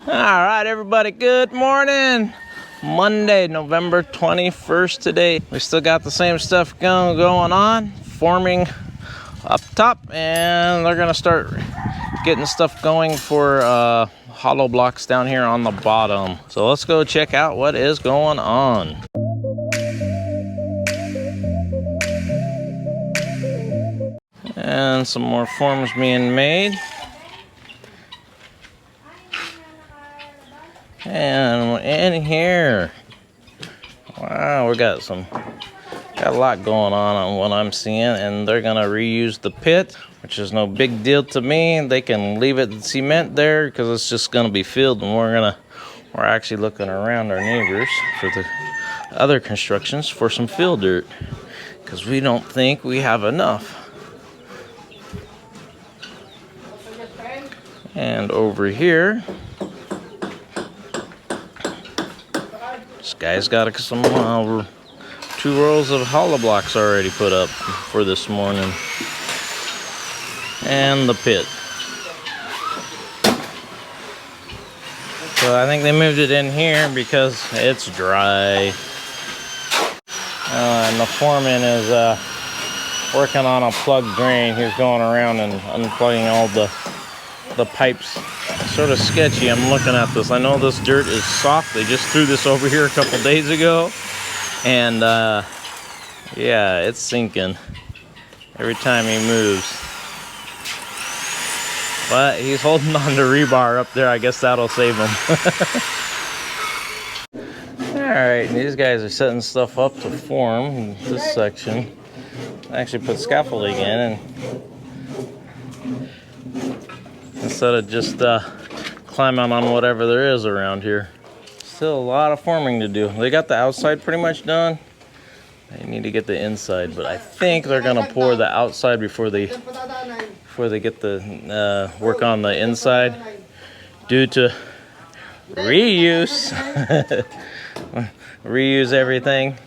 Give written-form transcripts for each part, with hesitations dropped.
All right, everybody, good morning. Monday, November 21st today. We still got the same stuff going on, forming up top, and they're gonna start getting stuff going for hollow blocks down here on the bottom. So let's go check out what is going on. And some more forms being made. And in here, wow, we got a lot going on what I'm seeing, and they're gonna reuse the pit, which is no big deal to me. They can leave it cement there because it's just gonna be filled, and we're actually looking around our neighbors for the other constructions for some fill dirt because we don't think we have enough. And over here, this guy's got some 2 rows of hollow blocks already put up for this morning. And the pit. So I think they moved it in here because it's dry. And the foreman is working on a plug drain. He's going around and unplugging all the pipes. Sort of sketchy. I'm looking at this. I know this dirt is soft. They just threw this over here a couple days ago, and yeah, it's sinking every time he moves. But he's holding on to rebar up there. I guess that'll save him. All right, these guys are setting stuff up to form this section. I actually put scaffolding in, and instead of just climbing on whatever there is around here. Still a lot of forming to do. They got the outside pretty much done. They need to get the inside, but I think they're gonna pour the outside before they get the work on the inside due to reuse. Reuse everything.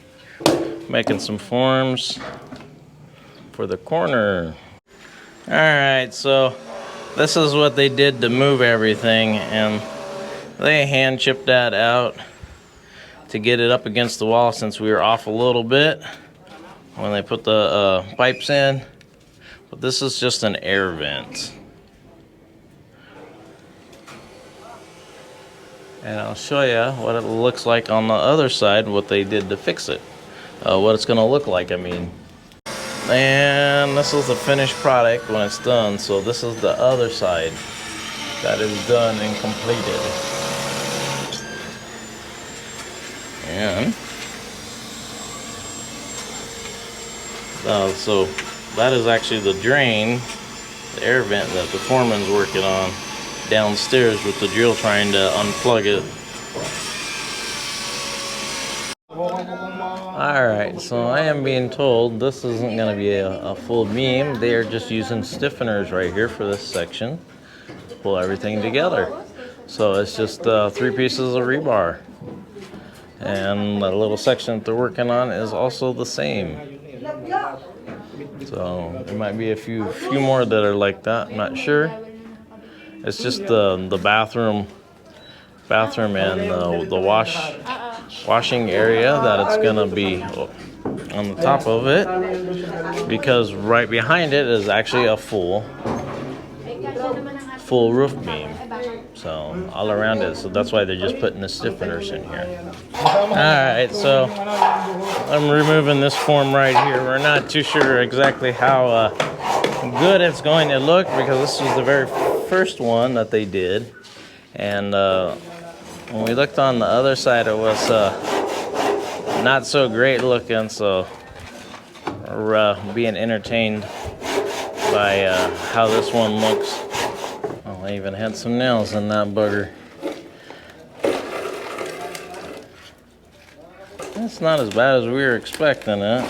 Making some forms for the corner. All right, so this is what they did to move everything, and they hand chipped that out to get it up against the wall since we were off a little bit when they put the pipes in. But this is just an air vent. And I'll show you what it looks like on the other side, what they did to fix it. What it's gonna look like, I mean. And this is the finished product when it's done. So this is the other side that is done and completed. And so that is actually the drain, the air vent that the foreman's working on downstairs with the drill trying to unplug it. Alright, so I am being told this isn't going to be a full beam. They are just using stiffeners right here for this section to pull everything together. So it's just 3 pieces of rebar. And the little section that they're working on is also the same. So there might be a few more that are like that, I'm not sure. It's just the bathroom and the washing area that it's gonna be on the top of it, because right behind it is actually a full roof beam, so all around it. So that's why they're just putting the stiffeners in here. All right, so I'm removing this form right here. We're not too sure exactly how good it's going to look because this was the very first one that they did, and when we looked on the other side, it was not so great looking, so we're being entertained by how this one looks. Oh, I even had some nails in that bugger. It's not as bad as we were expecting it.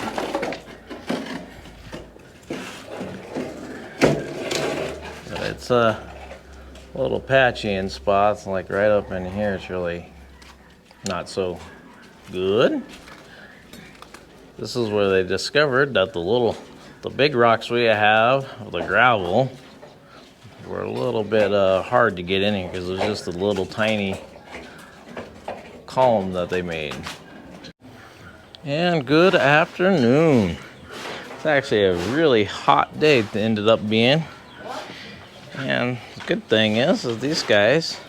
But it's a little patchy in spots, like right up in here. It's really not so good. This is where they discovered that the big rocks we have, the gravel, were a little bit hard to get in here because it was just a little tiny column that they made. And good afternoon. It's actually a really hot day it ended up being. And the good thing is these guys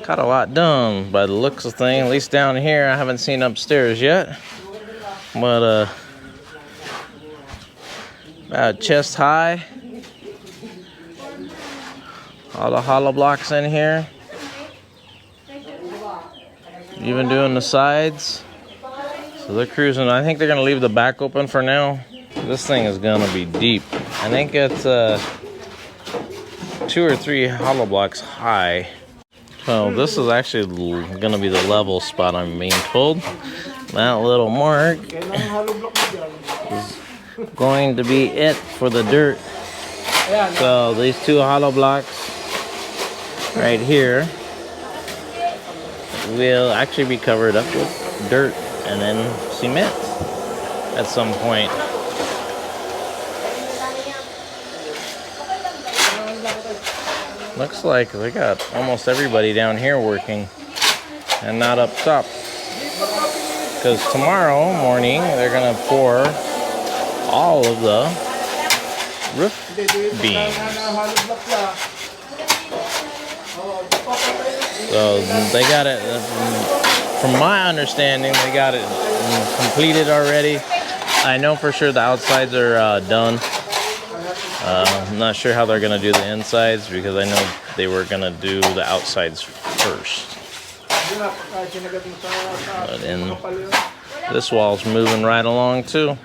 got a lot done by the looks of things. At least down here, I haven't seen upstairs yet. But about chest high. All the hollow blocks in here. Even doing the sides. So they're cruising. I think they're gonna leave the back open for now. This thing is gonna be deep. I think it's 2 or 3 hollow blocks high. So this is actually gonna be the level spot, I'm being told. That little mark is going to be it for the dirt. So these 2 hollow blocks right here will actually be covered up with dirt and then cement at some point. Looks like they got almost everybody down here working and not up top. Because tomorrow morning they're gonna pour all of the roof beams. So they got it, from my understanding, they got it completed already. I know for sure the outsides are done. I'm not sure how they're gonna do the insides because I know they were gonna do the outsides first. But in this wall's moving right along too.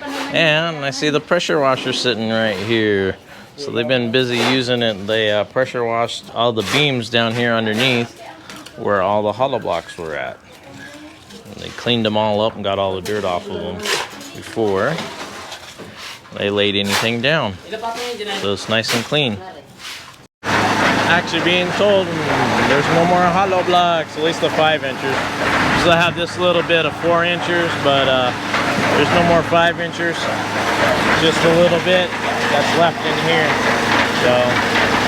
And I see the pressure washer sitting right here. So they've been busy using it. They pressure washed all the beams down here underneath where all the hollow blocks were at. And they cleaned them all up and got all the dirt off of them before they laid anything down. So it's nice and clean. Actually being told there's no more hollow blocks, at least the 5 inchers. So I have this little bit of 4 inchers, but there's no more 5 inchers. Just a little bit that's left in here. So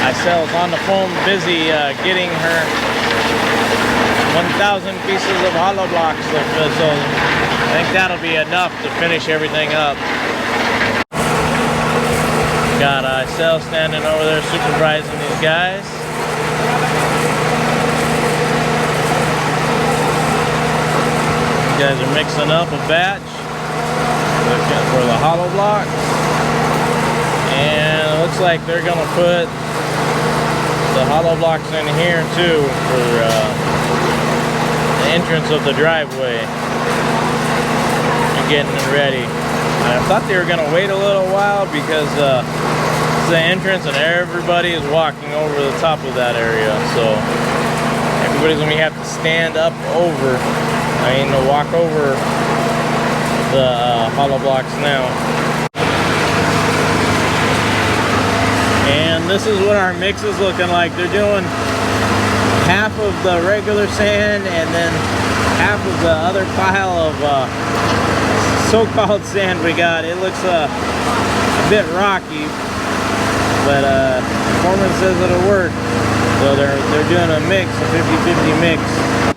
Icel's on the phone busy getting her 1,000 pieces of hollow blocks. So I think that'll be enough to finish everything up. Got Icel standing over there supervising these guys. These guys are mixing up a batch for the hollow block. And it looks like they're gonna put the hollow blocks in here too for the entrance of the driveway. They're getting it ready. I thought they were gonna wait a little while because it's the entrance and everybody is walking over the top of that area. So everybody's gonna have to stand up over, to walk over the hollow blocks now. And this is what our mix is looking like. They're doing half of the regular sand and then half of the other pile of so-called sand we got. It looks a bit rocky, but foreman says it'll work. So they're doing a mix, a 50-50 mix.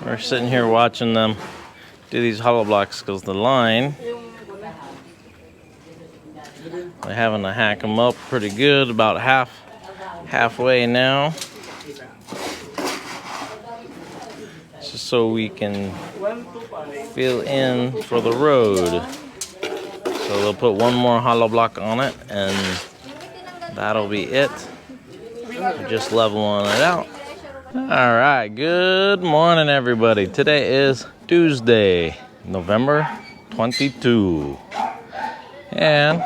We're sitting here watching them do these hollow blocks because the line, they're having to hack them up pretty good, about halfway now. Just so we can fill in for the road. So they'll put one more hollow block on it and that'll be it. We're just leveling it out. All right, good morning everybody. Today is Tuesday, November 22. And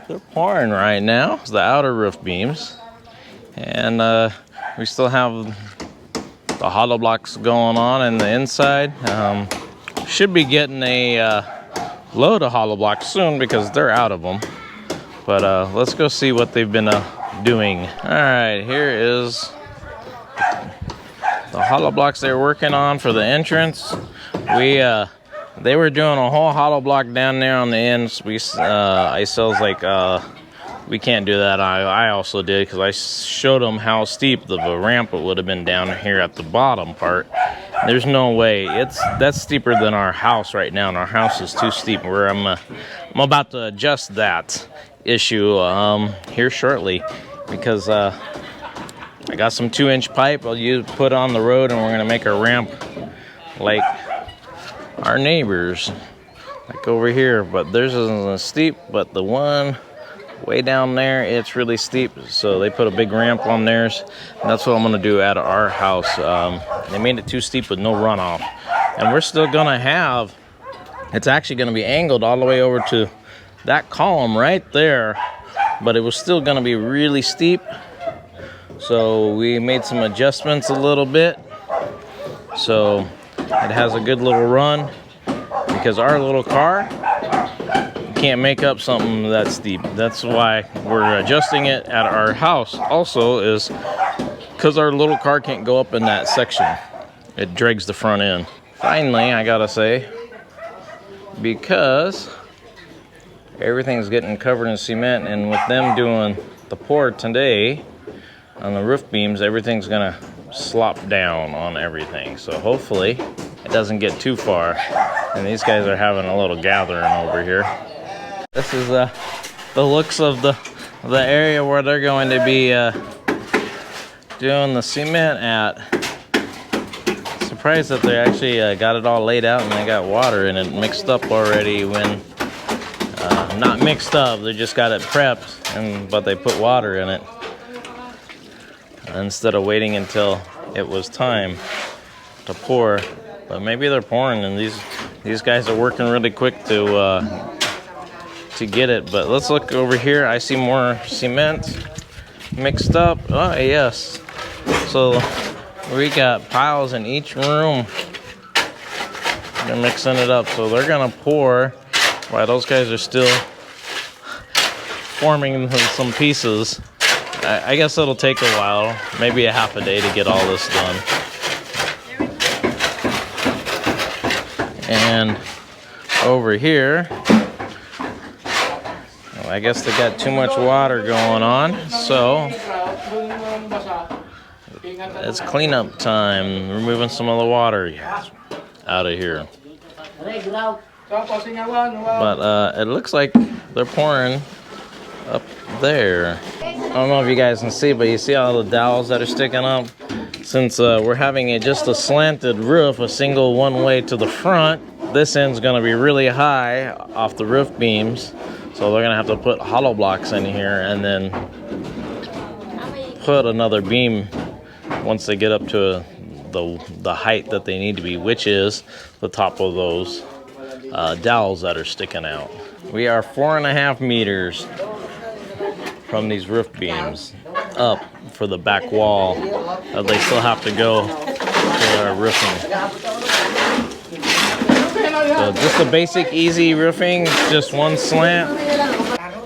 they're pouring right now, the outer roof beams. And we still have the hollow blocks going on in the inside. Should be getting a load of hollow blocks soon because they're out of them. But let's go see what they've been doing. All right, here is the hollow blocks they're working on for the entrance. They were doing a whole hollow block down there on the ends. I sells like we can't do that. I also did, because I showed them how steep the ramp would have been down here at the bottom part. There's no way. That's steeper than our house right now, and our house is too steep. I'm about to adjust that issue here shortly, because I got some 2-inch pipe I'll put on the road, and we're gonna make a ramp like our neighbors, like over here. But theirs isn't as steep, but the one way down there, it's really steep, so they put a big ramp on theirs, and that's what I'm gonna do at our house. They made it too steep with no runoff, and we're still gonna have, it's actually gonna be angled all the way over to that column right there, but it was still gonna be really steep, so we made some adjustments a little bit, so it has a good little run, because our little car can't make up something that steep. That's why we're adjusting it at our house. Also is because our little car can't go up in that section. It drags the front end. Finally, I gotta say, because everything's getting covered in cement, and with them doing the pour today on the roof beams, everything's gonna slop down on everything. So hopefully it doesn't get too far. And these guys are having a little gathering over here. This is the looks of the area where they're going to be doing the cement at. Surprised that they actually got it all laid out, and they got water in it mixed up already. When not mixed up, they just got it prepped, but they put water in it instead of waiting until it was time to pour. But maybe they're pouring, and these guys are working really quick to get it. But let's look over here. I see more cement mixed up. Oh yes, so we got piles in each room. They're mixing it up, so they're gonna pour while those guys are still forming some pieces. I guess it'll take a while, maybe a half a day, to get all this done. And over here, I guess they got too much water going on, so it's cleanup time. Removing some of the water out of here. But it looks like they're pouring up there. I don't know if you guys can see, but you see all the dowels that are sticking up? Since we're having just a slanted roof, a single one-way to the front, this end's gonna be really high off the roof beams. So they're gonna have to put hollow blocks in here, and then put another beam once they get up to the height that they need to be, which is the top of those dowels that are sticking out. We are 4.5 meters from these roof beams up for the back wall. They still have to go to our roofing. So just a basic easy roofing, just one slant.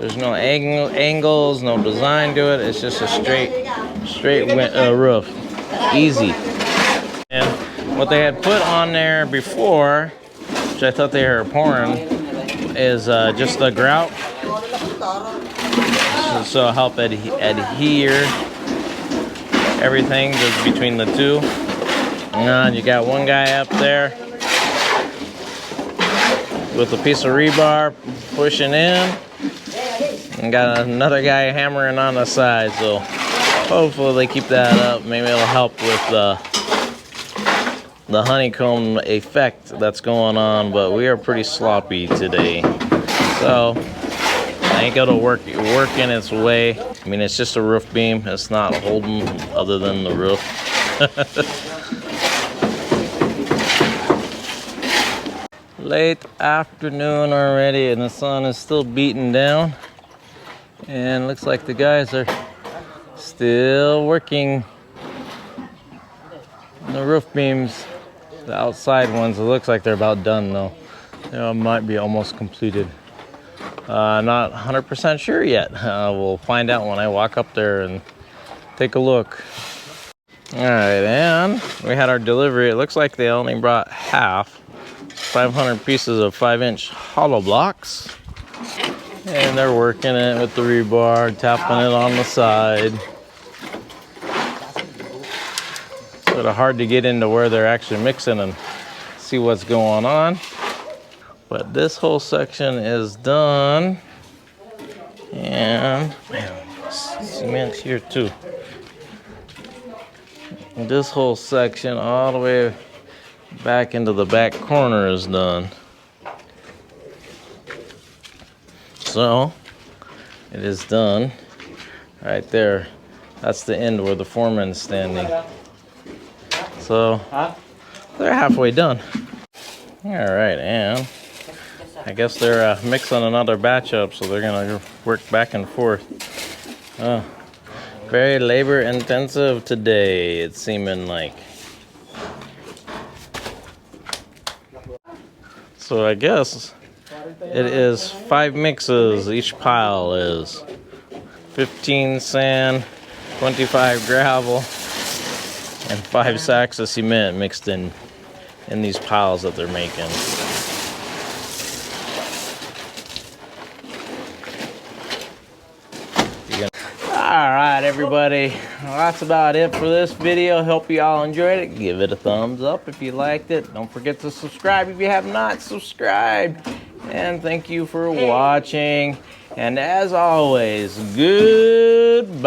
There's no angles, no design to it. It's just a straight roof. Easy. And what they had put on there before, which I thought they were pouring, is just the grout. So help adhere everything just between the two. And you got one guy up there with a piece of rebar pushing in, and got another guy hammering on the side. So hopefully they keep that up. Maybe it'll help with the honeycomb effect that's going on. But we are pretty sloppy today, so I ain't gonna work in its way. I mean, it's just a roof beam. It's not holding other than the roof. Late afternoon already, and the sun is still beating down, and looks like the guys are still working the roof beams, the outside ones. It looks like they're about done though. They might be almost completed. Not 100% sure yet. We'll find out when I walk up there and take a look. All right, and we had our delivery. It looks like they only brought half. 500 pieces of 5-inch hollow blocks. And they're working it with the rebar, tapping it on the side. Sort of hard to get into where they're actually mixing and see what's going on. But this whole section is done. And man, cement's here too. And this whole section all the way back into the back corner is done. So it is done right there. That's the end where the foreman's standing. So they're halfway done. All right, and I guess they're mixing another batch up, so they're gonna work back and forth. Very labor intensive today, it's seeming like. So I guess it is 5 mixes. Each pile is 15 sand, 25 gravel, and 5 sacks of cement mixed in these piles that they're making. Alright everybody, well, that's about it for this video. Hope you all enjoyed it. Give it a thumbs up if you liked it. Don't forget to subscribe if you have not subscribed. And thank you for watching. And as always, goodbye.